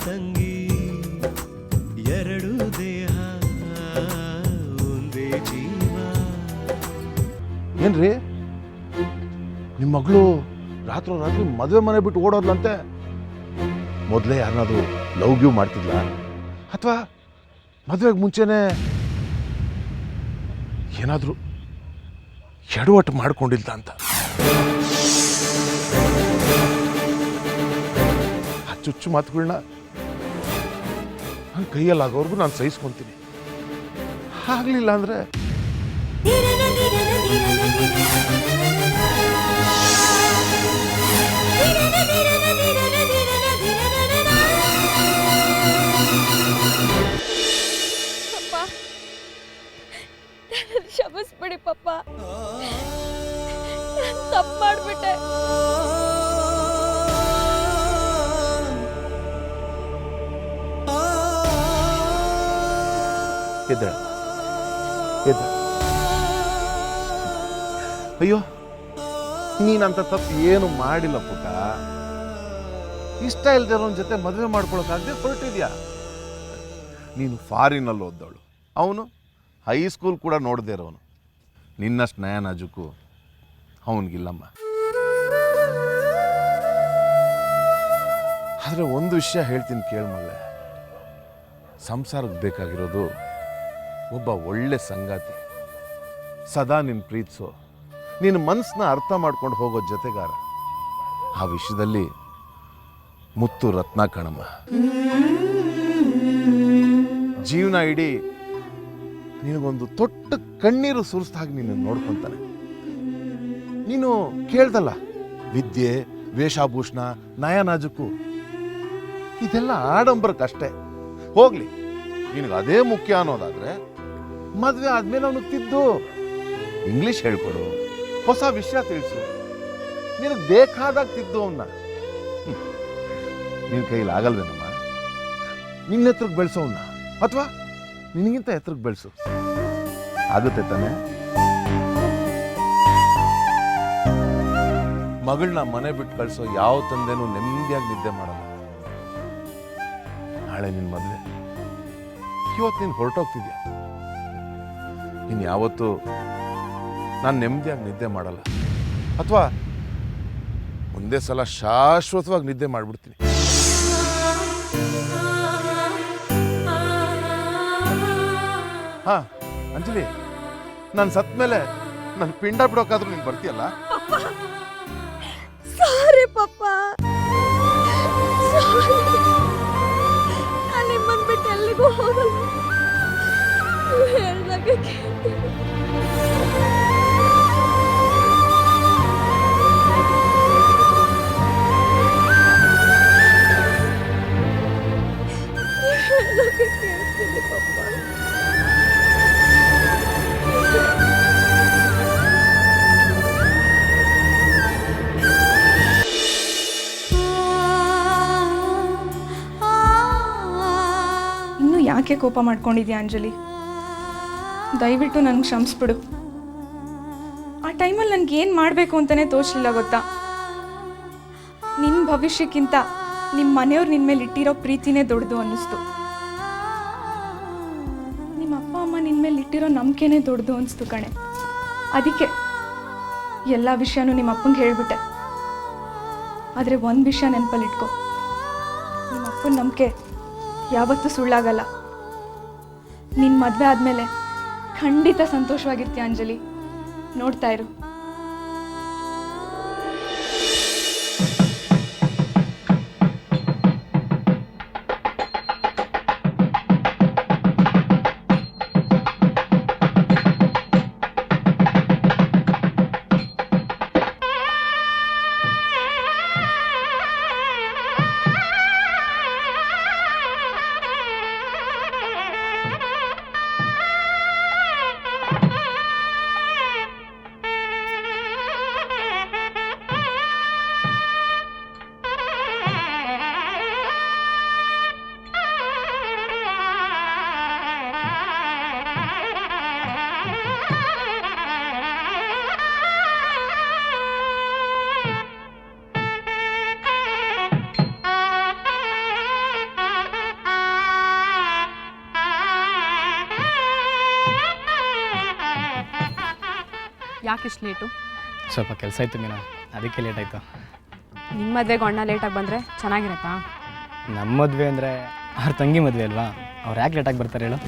ತಂಗಿ ಎರಡು ದೇಹ ಒಂದೇ ಜೀವ. ಏನ್ರಿ ನಿಮ್ಮ ಮಗಳು ರಾತ್ರಿ ಮದುವೆ ಮನೆ ಬಿಟ್ಟು ಓಡೋದ್ಲಂತೆ? ಮೊದಲೇ ಯಾರನ್ನಾದ್ರು ಲವ್ ಗಿವ್ ಮಾಡ್ತಿದ್ಲ ಅಥವಾ ಮದುವೆಗೆ ಮುಂಚೆನೆ ಏನಾದರೂ ಎಡವಟ್ಟು ಮಾಡ್ಕೊಂಡಿದ್ದ ಅಂತ? ಆ ಚುಚ್ಚು ಮಾತುಗಳನ್ನ ನನ್ನ ಕೈಯಲ್ಲಾಗೋರ್ಗು ನಾನು ಸಹಿಸ್ಕೊಂತೀನಿ. ಆಗ್ಲಿಲ್ಲ ಅಂದ್ರೆ ಕ್ಷಮಿಸ್ಬಿಡಿ ಪಪ್ಪ, ತಪ್ಪು ಮಾಡ್ಬಿಟ್ಟೆ. ಅಯ್ಯೋ, ನೀನಂತ ತಪ್ಪು ಏನು ಮಾಡಿಲ್ಲ ಪುಟ್ಟ. ಇಷ್ಟ ಇಲ್ದಿರೋನ್ ಜೊತೆ ಮದುವೆ ಮಾಡ್ಕೊಳಕ್ಕಾಗದೆ ಹೊರಟಿದ್ಯಾ. ನೀನು ಫಾರಿನಲ್ಲಿ ಓದ್ದವಳು, ಅವನು ಹೈಸ್ಕೂಲ್ ಕೂಡ ನೋಡದೇ ಇರೋನು. ನಿನ್ನಷ್ಟು ನಯ ನಾಜುಕು ಅವನಿಗಿಲ್ಲಮ್ಮ. ಆದರೆ ಒಂದು ವಿಷಯ ಹೇಳ್ತೀನಿ ಕೇಳ್ಮಲ್ಲೆ, ಸಂಸಾರಕ್ಕೆ ಬೇಕಾಗಿರೋದು ಒಬ್ಬ ಒಳ್ಳೆ ಸಂಗಾತಿ, ಸದಾ ನಿನ್ನ ಪ್ರೀತಿಸೋ, ನಿನ್ನ ಮನಸ್ಸನ್ನ ಅರ್ಥ ಮಾಡ್ಕೊಂಡು ಹೋಗೋ ಜೊತೆಗಾರ. ಆ ವಿಷಯದಲ್ಲಿ ಮುತ್ತು ರತ್ನ ಕಣಮ್ಮ. ಜೀವನ ಇಡೀ ನಿನಗೊಂದು ತೊಟ್ಟ ಕಣ್ಣೀರು ಸುರಿಸ್ದಾಗಿ ನೀನು ನೋಡ್ಕೊತಾನೆ. ನೀನು ಕೇಳ್ದಲ್ಲ, ವಿದ್ಯೆ, ವೇಷಾಭೂಷಣ, ನಯನಾಜುಕು ಇದೆಲ್ಲ ಆಡಂಬರಕ್ಕಷ್ಟೇ. ಹೋಗ್ಲಿ, ನಿನಗೆ ಅದೇ ಮುಖ್ಯ ಅನ್ನೋದಾದ್ರೆ ಮದುವೆ ಆದ್ಮೇಲೆ ಅವನಿಗೆ ತಿದ್ದು ಇಂಗ್ಲಿಷ್ ಹೇಳ್ಕೊಡು, ಹೊಸ ವಿಷಯ ತಿಳಿಸು, ನಿನಗೆ ಬೇಕಾದಾಗ ತಿದ್ದು ಅವನ್ನ. ನಿನ್ನ ಕೈಲಿ ಆಗಲ್ವೇನಮ್ಮ? ನಿನ್ನ ಎತ್ತರಕ್ಕೆ ಬೆಳೆಸೋವನ್ನ ಅಥವಾ ನಿನಗಿಂತ ಎತ್ತರಕ್ಕೆ ಬೆಳೆಸು, ಆಗುತ್ತೆ ತಾನೆ? ಮಗಳನ್ನ ಮನೆ ಬಿಟ್ಟು ಕಳಿಸೋ ಯಾವ ತಂದೆನೂ ನೆಮ್ಮದಿಯಾಗಿ ನಿದ್ದೆ ಮಾಡಲ್ಲ. ನಾಳೆ ನಿನ್ನ ಮದುವೆ, ಇವತ್ತು ನೀನು ಹೊರಟೋಗ್ತಿದ್ಯಾ. ನೀನು ಯಾವತ್ತೂ ನಾನು ನೆಮ್ಮದಿಯಾಗಿ ನಿದ್ದೆ ಮಾಡಲ್ಲ, ಅಥವಾ ಒಂದೇ ಸಲ ಶಾಶ್ವತವಾಗಿ ನಿದ್ದೆ ಮಾಡಿಬಿಡ್ತೀನಿ. ಹಾ ಅಂಜಲಿ, ನಾನು ಸತ್ ಮೇಲೆ ನನ್ನ ಪಿಂಡ ಬಿಡೋಕಾದ್ರೂ ನೀನು ಬರ್ತೀಯಲ್ಲ? ಸಾರಿ ಪಪ್ಪ, ನಾನು ನಿಮ್ಮನ್ನು ಬಿಟ್ಟು ಎಲ್ಲಿಗೂ ಹೋಗಲ್ಲ. ನೀವು ಹೇಳ್ದಾಗ ಕೇಳ್ತೀನಿ. ಕೇಳ್ತೀನಿ ಪಪ್ಪ. ಇನ್ನು ಯಾಕೆ ಕೋಪ ಮಾಡ್ಕೊಂಡಿದ್ಯಾ ಅಂಜಲಿ? ದಯವಿಟ್ಟು ನನಗೆ ಕ್ಷಮಿಸ್ಬಿಡು. ಆ ಟೈಮಲ್ಲಿ ನನಗೆ ಏನು ಮಾಡಬೇಕು ಅಂತಲೇ ತೋಚಲಿಲ್ಲ ಗೊತ್ತಾ. ನಿನ್ನ ಭವಿಷ್ಯಕ್ಕಿಂತ ನಿಮ್ಮ ಮನೆಯವ್ರು ನಿನ್ನ ಮೇಲೆ ಇಟ್ಟಿರೋ ಪ್ರೀತಿನೇ ದೊಡ್ಡದು ಅನ್ನಿಸ್ತು. ನಿಮ್ಮ ಅಪ್ಪ ಅಮ್ಮ ನಿನ್ನ ಮೇಲೆ ಇಟ್ಟಿರೋ ನಂಬಿಕೆನೇ ದೊಡ್ಡದು ಅನಿಸ್ತು ಕಣೆ. ಅದಕ್ಕೆ ಎಲ್ಲ ವಿಷಯನೂ ನಿಮ್ಮ ಅಪ್ಪಂಗೆ ಹೇಳಿಬಿಟ್ಟೆ. ಆದರೆ ಒಂದು ವಿಷಯ ನೆನಪಲ್ಲಿಟ್ಕೊ, ನಿಮ್ಮ ಅಪ್ಪನ ನಂಬಿಕೆ ಯಾವತ್ತೂ ಸುಳ್ಳಾಗಲ್ಲ. ನಿನ್ನ ಮದುವೆ ಆದಮೇಲೆ ಖಂಡಿತ ಸಂತೋಷವಾಗಿರ್ತೀಯ ಅಂಜಲಿ, ನೋಡ್ತಾ ಇರು. ಯಾಕೆ ಇಷ್ಟು ಲೇಟು? ಸ್ವಲ್ಪ ಕೆಲಸ ಇತ್ತು ಮೀನಾ, ಅದಕ್ಕೆ ಲೇಟ್ ಆಯಿತು. ನಿಮ್ಮ ಮದುವೆಗೆ ಅಣ್ಣ ಲೇಟಾಗಿ ಬಂದರೆ ಚೆನ್ನಾಗಿರತ್ತಾ? ನಮ್ಮ ಮದುವೆ ಅಂದರೆ ಅವ್ರ ತಂಗಿ ಮದುವೆ ಅಲ್ವಾ, ಅವ್ರು ಯಾಕೆ ಲೇಟಾಗಿ ಬರ್ತಾರೆ ಹೇಳು?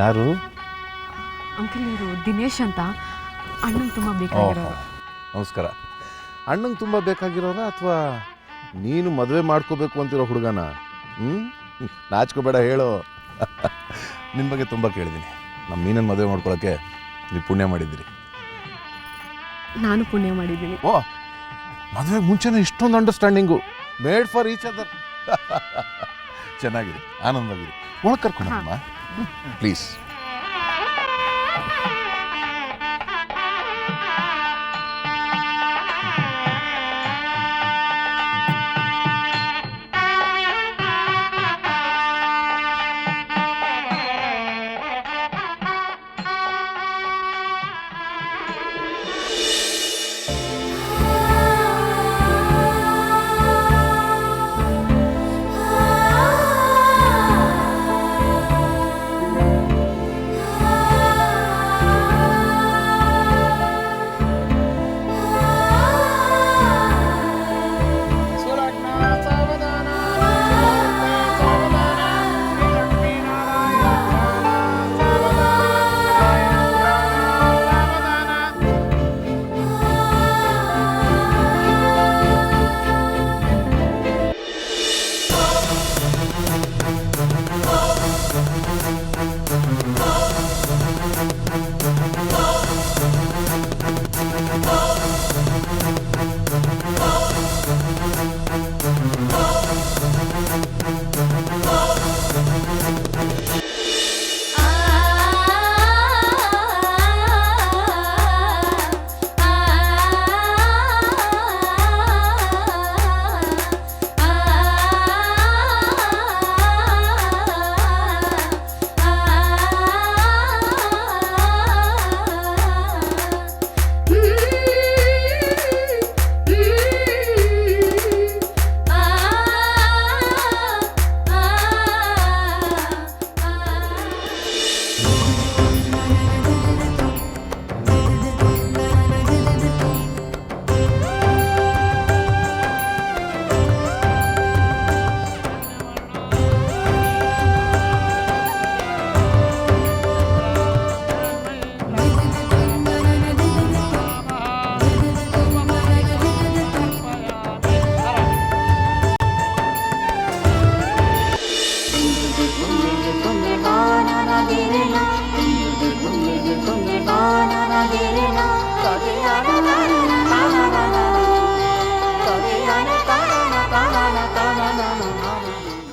ಯಾರು? ಅಂಕಲ್ ಇವರು ದಿನೇಶ್ ಅಂತ, ಅಣ್ಣಂಗೆ ತುಂಬ ಬೇಕಾಗಿರೋರು. ನಮಸ್ಕಾರ. ಅಣ್ಣಂಗೆ ತುಂಬ ಬೇಕಾಗಿರೋರ ಅಥವಾ ನೀನು ಮದುವೆ ಮಾಡ್ಕೋಬೇಕು ಅಂತಿರೋ ಹುಡುಗನ? ನಾಚ್ಕೋಬೇಡ ಹೇಳು. ನಿನ್ನ ಬಗ್ಗೆ ತುಂಬ ಕೇಳಿದ್ದೀನಿ. ನಮ್ಮ ಮೀನನ್ನು ಮದುವೆ ಮಾಡ್ಕೊಳ್ಳೋಕ್ಕೆ ನೀವು ಪುಣ್ಯ ಮಾಡಿದ್ದೀರಿ. ನಾನು ಪುಣ್ಯ ಮಾಡಿದ್ದೀನಿ. ಓ, ಮದುವೆಗೆ ಮುಂಚೆನೇ ಇಷ್ಟೊಂದು understanding, made for each other. ಚೆನ್ನಾಗಿದೆ, ಆನಂದವಾಗಿರಿ. ಒಳಗೆ ಕರ್ಕೊಂಡಮ್ಮ ಪ್ಲೀಸ್.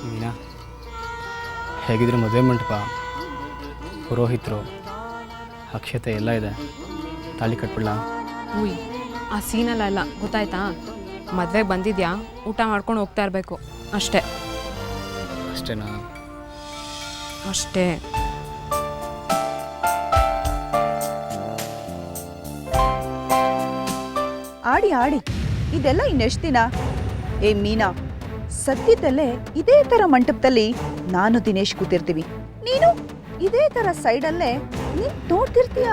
ಮೀನಾ, ಹೇಗಿದ್ರೆ ಮದುವೆ ಮಂಟಪ, ಪುರೋಹಿತರು, ಅಕ್ಷತೆ ಎಲ್ಲ ಇದೆ, ತಾಳಿ ಕಟ್ಬಿಡ್ಲಾ? ಉಯ್, ಆ ಸೀನಲ್ಲ ಗೊತ್ತಾಯ್ತಾ? ಮದುವೆಗೆ ಬಂದಿದ್ಯಾ, ಊಟ ಮಾಡ್ಕೊಂಡು ಹೋಗ್ತಾ ಇರಬೇಕು ಅಷ್ಟೇ. ಅಷ್ಟೇನಾ? ಅಷ್ಟೇ. ಆಡಿ ಆಡಿ, ಇದೆಲ್ಲ ಇನ್ನೆಷ್ಟು ದಿನ? ಏ ಮೀನಾ, ಸದ್ಯದಲ್ಲೇ ಇದೇ ತರ ಮಂಟಪದಲ್ಲಿ ನಾನು ದಿನೇಶ್ ಕೂತಿರ್ತೀವಿ, ನೀನು ಇದೇ ತರ ಸೈಡಲ್ಲೇ ನೀನ್ ನೋಡ್ತಿರ್ತೀಯ.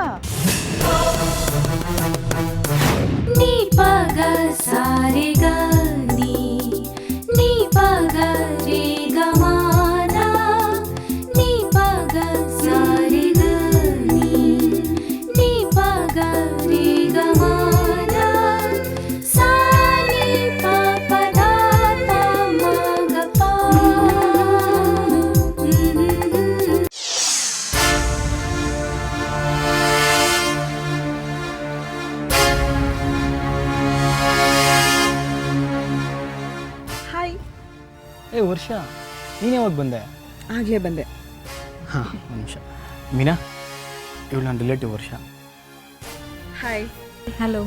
ನೀ ಪಗ ಸಾರಿಗ ನೀ, ನೀ ಪಗ ರೇ ಗಮಾನ, ನೀ ಪಗ ಸಾರಿಗ ನೀ, ನೀ ಪಗ ರೇ ಗಮಾನ, ಸಾನಿ ಪ ದ ಪ ಮ ಗ ಪ. ಹಾಯ್. ಏ ವರ್ಷ, ನೀನು ಯಾವಾಗ ಬಂದೆ? ಆಗ್ಲೇ ಬಂದೆ. ಹಾಂ, ಒಂದು ನಿಮಿಷ. ಮೀನಾ, ಇವಳು ನನ್ನ ರಿಲೇಟಿವ್ ವರ್ಷ. ಹಾಯ್. ಹಲೋ.